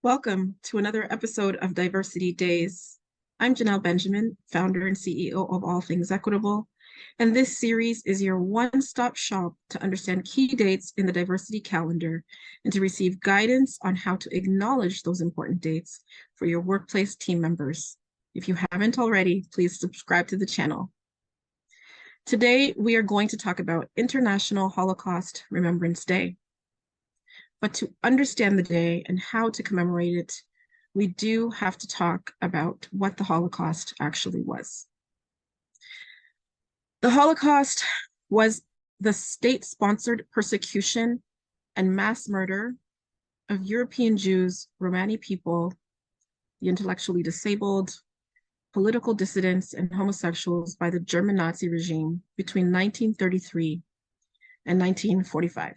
Welcome to another episode of Diversity Days. I'm Janelle Benjamin, founder and CEO of All Things Equitable, and this series is your one-stop shop to understand key dates in the diversity calendar and to receive guidance on how to acknowledge those important dates for your workplace team members. If you haven't already, please subscribe to the channel. Today, we are going to talk about International Holocaust Remembrance Day. But to understand the day and how to commemorate it, we do have to talk about what the Holocaust actually was. The Holocaust was the state-sponsored persecution and mass murder of European Jews, Romani people, the intellectually disabled, political dissidents, and homosexuals by the German Nazi regime between 1933 and 1945.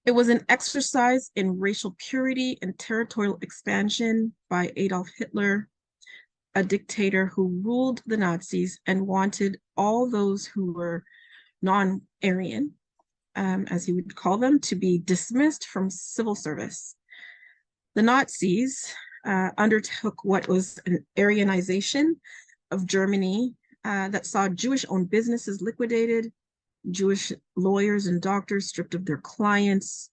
It was an exercise in racial purity and territorial expansion by Adolf Hitler, a dictator who ruled the Nazis and wanted all those who were non-Aryan, as he would call them, to be dismissed from civil service. The Nazis undertook what was an Aryanization of Germany that saw Jewish-owned businesses liquidated, Jewish lawyers and doctors stripped of their clients,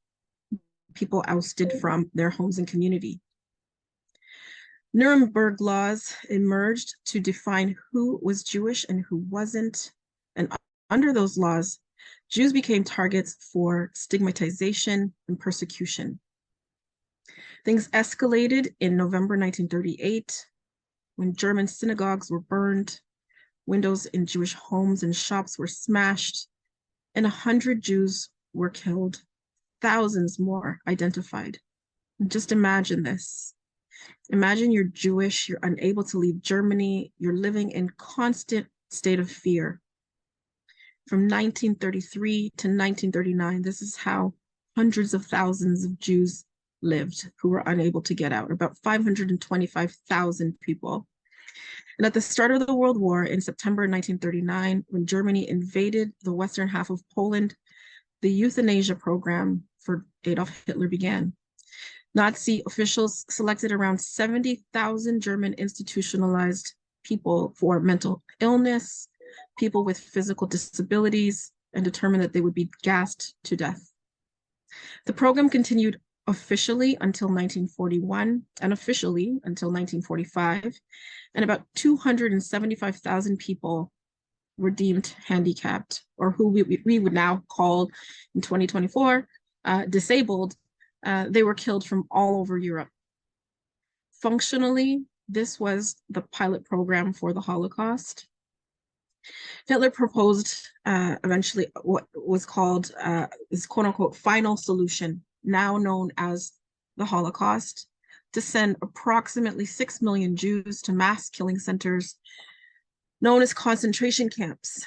people ousted from their homes and community. Nuremberg laws emerged to define who was Jewish and who wasn't. And under those laws, Jews became targets for stigmatization and persecution. Things escalated in November 1938 when German synagogues were burned, windows in Jewish homes and shops were smashed, and 100 Jews were killed, thousands more identified. Just imagine this. Imagine you're Jewish, you're unable to leave Germany, you're living in constant state of fear. From 1933 to 1939, this is how hundreds of thousands of Jews lived who were unable to get out, about 525,000 people. And at the start of the World War in September 1939, when Germany invaded the western half of Poland, the euthanasia program for Adolf Hitler began. Nazi officials selected around 70,000 German institutionalized people for mental illness, people with physical disabilities, and determined that they would be gassed to death. The program continued officially until 1941 and officially until 1945, and about 275,000 people were deemed handicapped, or who we would now call in 2024 disabled. They were killed from all over Europe. Functionally, this was the pilot program for the Holocaust. Hitler proposed eventually what was called his quote-unquote final solution, now known as the Holocaust, to send approximately 6 million Jews to mass killing centers known as concentration camps.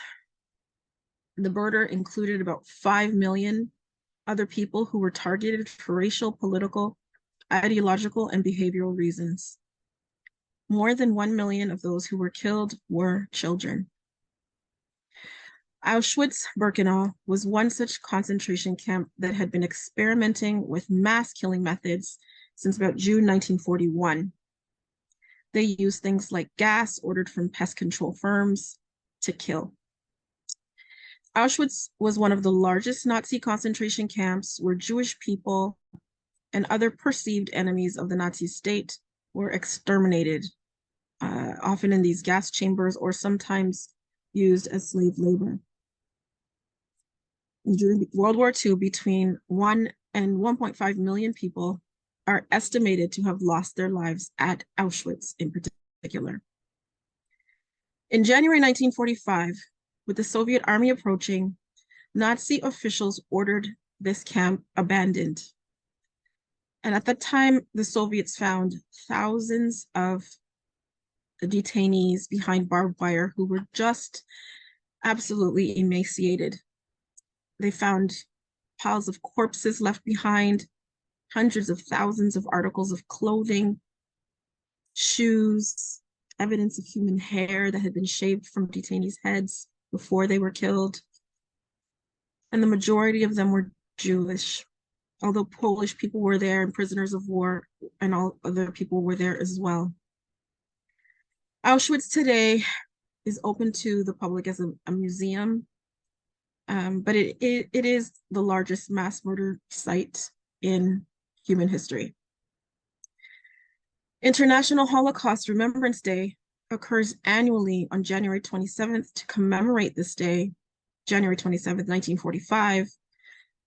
The murder included about 5 million other people who were targeted for racial, political, ideological, and behavioral reasons. More than 1 million of those who were killed were children. Auschwitz-Birkenau was one such concentration camp that had been experimenting with mass killing methods since about June 1941. They used things like gas ordered from pest control firms to kill. Auschwitz was one of the largest Nazi concentration camps where Jewish people and other perceived enemies of the Nazi state were exterminated, often in these gas chambers or sometimes used as slave labor. During World War II, between 1 and 1.5 million people are estimated to have lost their lives at Auschwitz in particular. In January 1945, with the Soviet army approaching, Nazi officials ordered this camp abandoned. And at that time, the Soviets found thousands of detainees behind barbed wire who were just absolutely emaciated. They found piles of corpses left behind, hundreds of thousands of articles of clothing, shoes, evidence of human hair that had been shaved from detainees' heads before they were killed. And the majority of them were Jewish. although Polish people were there and prisoners of war and all other people were there as well. Auschwitz today is open to the public as a museum, but it is the largest mass murder site in human history. International Holocaust Remembrance Day occurs annually on January 27th to commemorate this day, January 27th, 1945,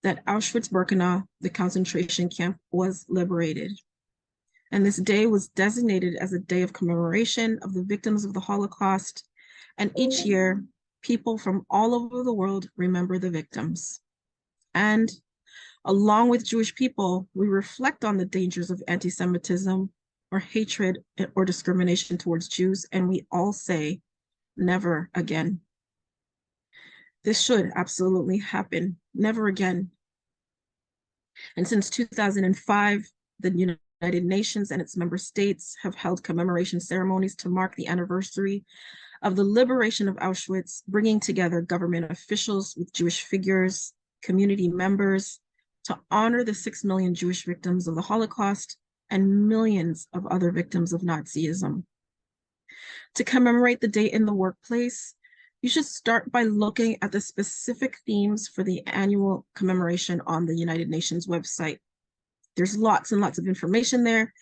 that Auschwitz-Birkenau, the concentration camp, was liberated. And this day was designated as a day of commemoration of the victims of the Holocaust. And each year, people from all over the world remember the victims. And along with Jewish people, we reflect on the dangers of anti-Semitism or hatred or discrimination towards Jews, and we all say, never again. This should absolutely happen, never again. And since 2005, the United Nations and its member states have held commemoration ceremonies to mark the anniversary of the liberation of Auschwitz, bringing together government officials with Jewish figures, community members, to honor the 6 million Jewish victims of the Holocaust and millions of other victims of Nazism. To commemorate the day in the workplace, you should start by looking at the specific themes for the annual commemoration on the United Nations website. There's lots and lots of information there.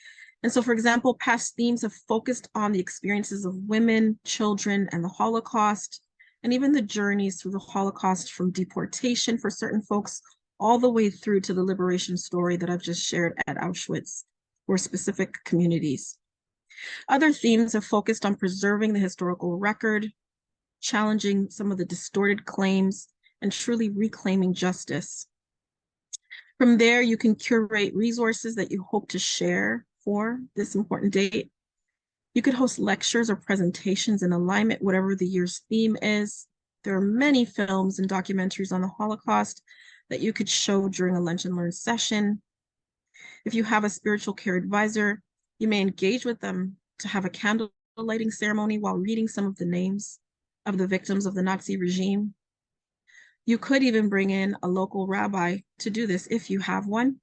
And so, for example, past themes have focused on the experiences of women, children, and the Holocaust, and even the journeys through the Holocaust from deportation for certain folks all the way through to the liberation story that I've just shared at Auschwitz for specific communities. Other themes have focused on preserving the historical record, challenging some of the distorted claims, and truly reclaiming justice. From there, you can curate resources that you hope to share for this important date. You could host lectures or presentations in alignment, whatever the year's theme is. There are many films and documentaries on the Holocaust that you could show during a lunch and learn session. If you have a spiritual care advisor, you may engage with them to have a candle lighting ceremony while reading some of the names of the victims of the Nazi regime. You could even bring in a local rabbi to do this if you have one.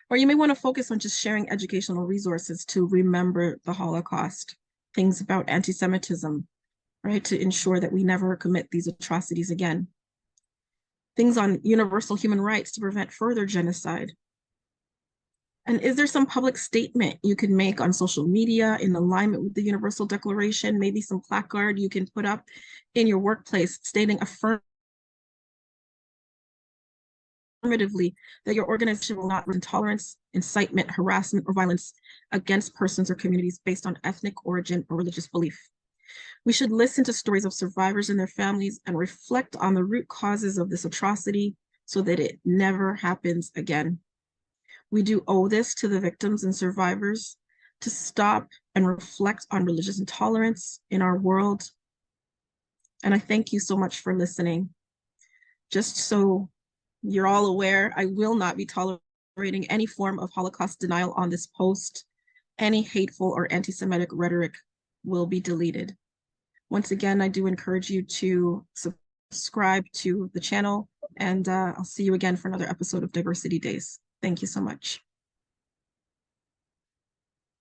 Or you may want to focus on just sharing educational resources to remember the Holocaust, things about anti-Semitism, right, to ensure that we never commit these atrocities again. Things on universal human rights to prevent further genocide. And is there some public statement you could make on social media in alignment with the Universal Declaration, maybe some placard you can put up in your workplace stating affirmatively that your organization will not intolerance, incitement, harassment, or violence against persons or communities based on ethnic origin or religious belief. We should listen to stories of survivors and their families and reflect on the root causes of this atrocity so that it never happens again. We do owe this to the victims and survivors to stop and reflect on religious intolerance in our world. And I thank you so much for listening. Just so you're all aware, I will not be tolerating any form of Holocaust denial on this post. Any hateful or anti-Semitic rhetoric will be deleted. Once again, I do encourage you to subscribe to the channel, and I'll see you again for another episode of Diversity Days. Thank you so much.